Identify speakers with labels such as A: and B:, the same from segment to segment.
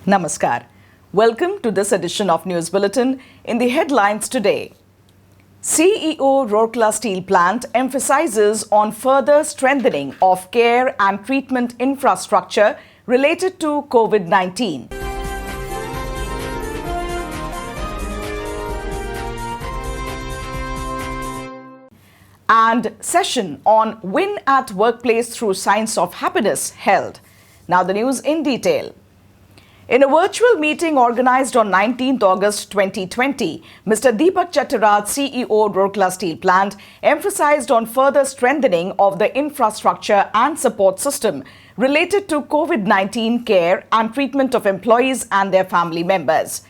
A: Namaskar. Welcome to this edition of News Bulletin. In the headlines today, CEO Rourkela Steel Plant emphasizes on further strengthening of care and treatment infrastructure related to COVID-19. And session on win at workplace through science of happiness held. Now the news in detail. In a virtual meeting organized on 19th August 2020, Mr. Deepak Chattaraj, CEO Rourkela Steel Plant, emphasized on further strengthening of the infrastructure and support system related to COVID-19 care and treatment of employees and their family members.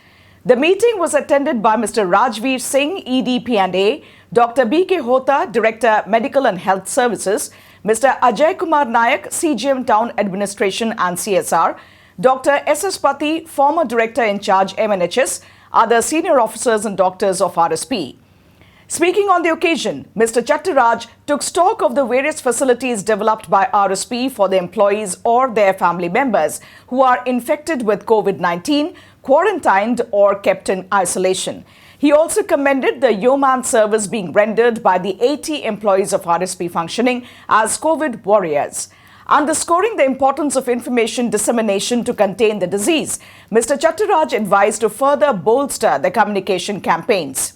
A: The meeting was attended by Mr. Rajveer Singh, ED&A, Dr. B.K. Hota, Director, Medical and Health Services, Mr. Ajay Kumar Nayak, CGM Town Administration and CSR, Dr. S.S. Pati, former Director in charge MNHS, other senior officers and doctors of RSP. Speaking on the occasion, Mr. Chattaraj took stock of the various facilities developed by RSP for the employees or their family members who are infected with COVID-19, quarantined or kept in isolation. He also commended the yeoman service being rendered by the 80 employees of RSP functioning as COVID warriors. Underscoring the importance of information dissemination to contain the disease, Mr. Chattaraj advised to further bolster the communication campaigns.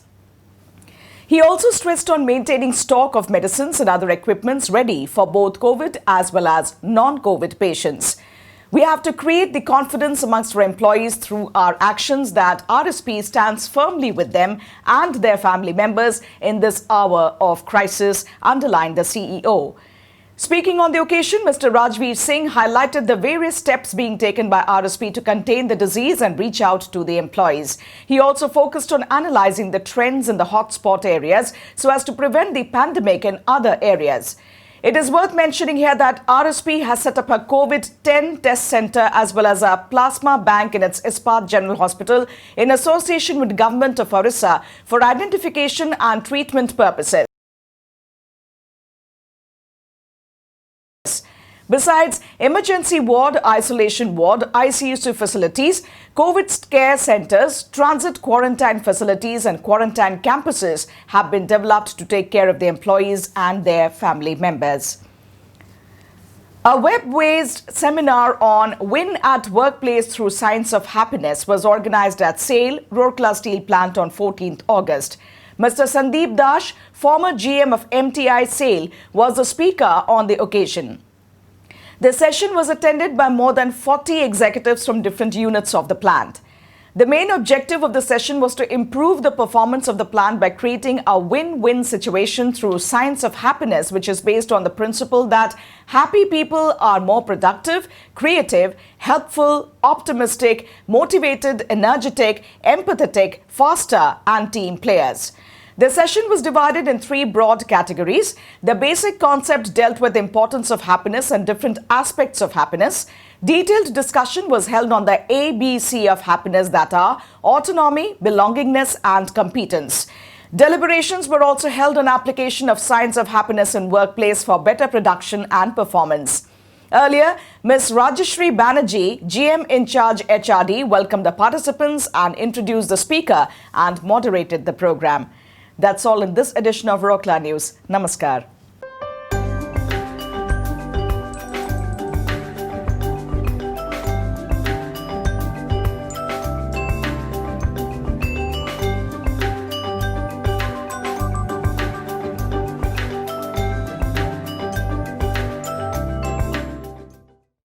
A: He also stressed on maintaining stock of medicines and other equipments ready for both COVID as well as non-COVID patients. We have to create the confidence amongst our employees through our actions that RSP stands firmly with them and their family members in this hour of crisis, underlined the CEO. Speaking on the occasion, Mr. Rajveer Singh highlighted the various steps being taken by RSP to contain the disease and reach out to the employees. He also focused on analyzing the trends in the hotspot areas so as to prevent the pandemic in other areas. It is worth mentioning here that RSP has set up a COVID-10 test center as well as a plasma bank in its Ispat General Hospital in association with Government of Orissa for identification and treatment purposes. Besides emergency ward, isolation ward, ICU facilities, COVID care centers, transit quarantine facilities and quarantine campuses have been developed to take care of the employees and their family members. A web-based seminar on Win at Workplace through Science of Happiness was organized at SAIL, Rourkela Steel Plant on 14th August. Mr. Sandeep Dash, former GM of MTI SAIL, was the speaker on the occasion. The session was attended by more than 40 executives from different units of the plant. The main objective of the session was to improve the performance of the plant by creating a win-win situation through science of happiness, which is based on the principle that happy people are more productive, creative, helpful, optimistic, motivated, energetic, empathetic, faster, and team players. The session was divided in three broad categories. The basic concept dealt with the importance of happiness and different aspects of happiness. Detailed discussion was held on the ABC of happiness, that are autonomy, belongingness, and competence. Deliberations were also held on application of science of happiness in workplace for better production and performance. Earlier, Ms. Rajashri Banerjee, GM in charge HRD, welcomed the participants and introduced the speaker and moderated the program. That's all in this edition of Rourkela News. Namaskar.